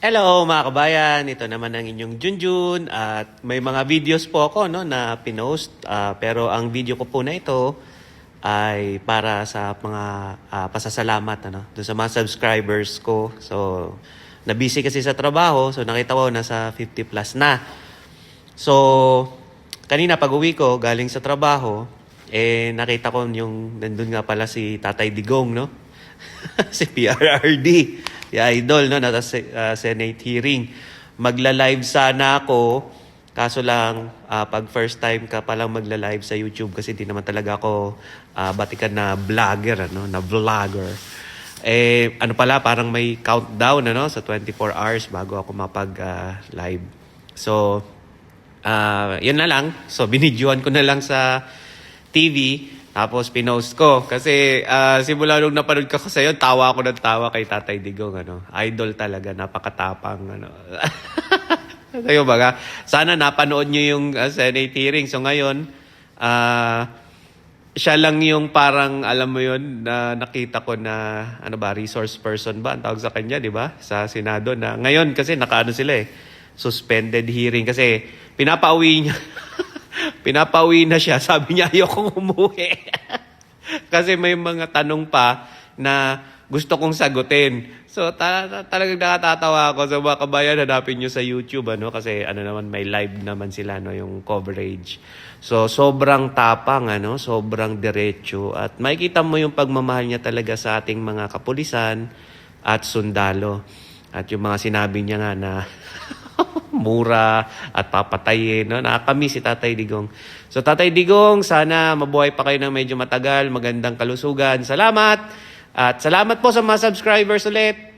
Hello mga kabayan, ito naman ang inyong Junjun at may mga videos po ako na pinost pero ang video ko po na ito ay para sa mga pasasalamat doon sa mga subscribers ko. So na-busy kasi sa trabaho, so nakita ko nasa 50 plus na. So kanina pag-uwi ko galing sa trabaho, nakita ko yung nandun nga pala si Tatay Digong, si PRRD. Idol, nasa Senate hearing. Magla-live sana ako, kaso lang, pag first time ka palang magla-live sa YouTube, kasi di naman talaga ako batikan na vlogger, na vlogger. Ano pala, parang may countdown, sa 24 hours bago ako mapag-live. So, yun na lang. So, binidyoan ko na lang sa TV. Tapos pinost ko kasi simula nung napanood ko sa yun, tawa ako ng tawa kay Tatay Digong, Idol talaga, napakatapang, Kayo baga, sana napanood niyo yung Senate hearing. So ngayon, siya lang yung parang, alam mo yun, na nakita ko na, resource person ba, ang tawag sa kanya, di ba? Sa Senado na, ngayon kasi nakaano sila suspended hearing kasi pinapauwi niya. Pinapauwi na siya. Sabi niya, ayokong umuwi. Kasi may mga tanong pa na gusto kong sagutin. So, talagang nakatatawa ako. So, mga kabayan, hanapin nyo sa YouTube, Kasi, naman, may live naman sila, yung coverage. So, sobrang tapang, Sobrang diretso. At makikita mo yung pagmamahal niya talaga sa ating mga kapulisan at sundalo. At yung mga sinabi niya nga na mura at papatayin. Nakakamiss si Tatay Digong. So Tatay Digong, sana mabuhay pa kayo ng medyo matagal, magandang kalusugan. Salamat! At salamat po sa mga subscribers ulit.